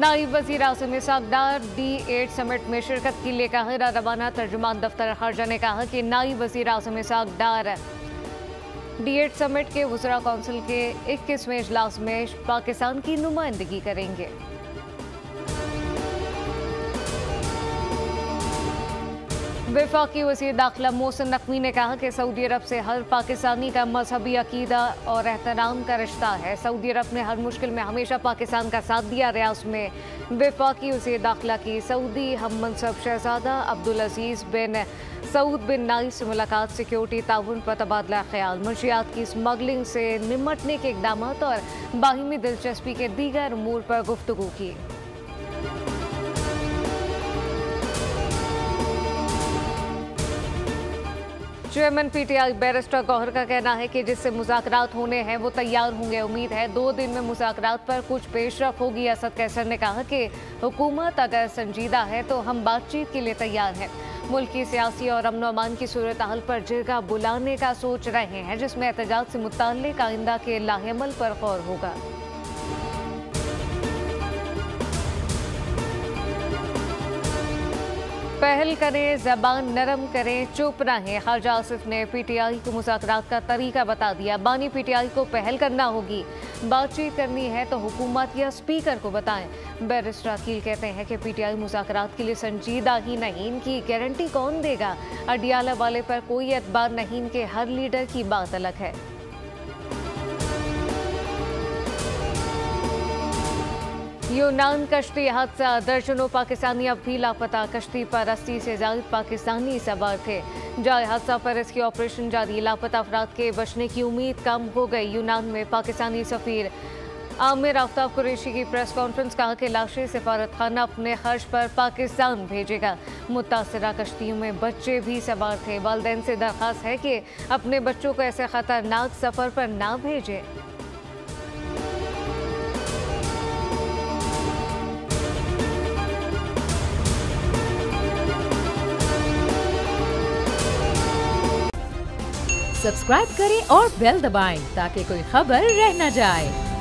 नायब वज़ीर आज़म इसहाक़ डार D8 summit में शिरकत के लिए काहिरा रवाना। तर्जुमान दफ्तर खारजा ने कहा कि नायब वज़ीर आज़म इसहाक़ डार D8 समिट के वज़रा कौंसिल के 21वें इजलास में पाकिस्तान की नुमाइंदगी करेंगे। वफाकी वज़ीर दाखिला मोहसिन नकवी ने कहा कि सऊदी अरब से हर पाकिस्तानी का मजहबी अकीदा और एहतराम का रिश्ता है। सऊदी अरब ने हर मुश्किल में हमेशा पाकिस्तान का साथ दिया। रियाज में वफाकी वज़ीर दाखिला की सऊदी हम मनसब शहजादा अब्दुल अजीज़ बिन सऊद बिन नाइस से मुलाकात, सिक्योरिटी ताउन पर तबादला ख्याल, मंशियात की स्मगलिंग से निमटने के इकदाम और बाहिमी दिलचस्पी के दीगर अमूर पर गुफ्तगू की। चेयरमैन PTI बैरिस्टर गौहर का कहना है कि जिससे मुज़ाकरात होने हैं वो तैयार होंगे। उम्मीद है 2 दिन में मुज़ाकरात पर कुछ पेशरफ होगी। असद कैसर ने कहा कि हुकूमत अगर संजीदा है तो हम बातचीत के लिए तैयार हैं। मुल्क की सियासी और अमन अमान की सूरत हाल पर जिरगा बुलाने का सोच रहे हैं, जिसमें एहतजाज से मुताल्लिक आइंदा के लाहेअमल पर गौर होगा। पहल करें, ज़बान नरम करें, चुप रहें। खारजा आसिफ ने PTI को मुज़ाकरात का तरीका बता दिया। बानी PTI को पहल करना होगी, बातचीत करनी है तो हुकूमत या स्पीकर को बताएं। बैरिस्टर अकील कहते हैं कि PTI मुज़ाकरात के लिए संजीदा ही नहीं, इनकी गारंटी कौन देगा। अडियाला वाले पर कोई एतबार नहीं, इनके हर लीडर की बात अलग है। यूनान कश्ती हादसा, दर्जनों पाकिस्तानी अब भी लापता। कश्ती पर 80 से ज़ायद पाकिस्तानी सवार थे। जाए हादसा पर रेस्क्यू ऑपरेशन जारी, लापता अफराद के बचने की उम्मीद कम हो गई। यूनान में पाकिस्तानी सफीर आमिर आफ्ताब कुरैशी की प्रेस कॉन्फ्रेंस, कहा कि लाशें सफारत खाना अपने खर्च पर पाकिस्तान भेजेगा। मुतासरा कश्तियों में बच्चे भी सवार थे। वालिदैन से दरख्वास्त है कि अपने बच्चों को ऐसे खतरनाक सफ़र पर ना भेजें। सब्सक्राइब करें और बेल दबाएं ताकि कोई खबर रह न जाए।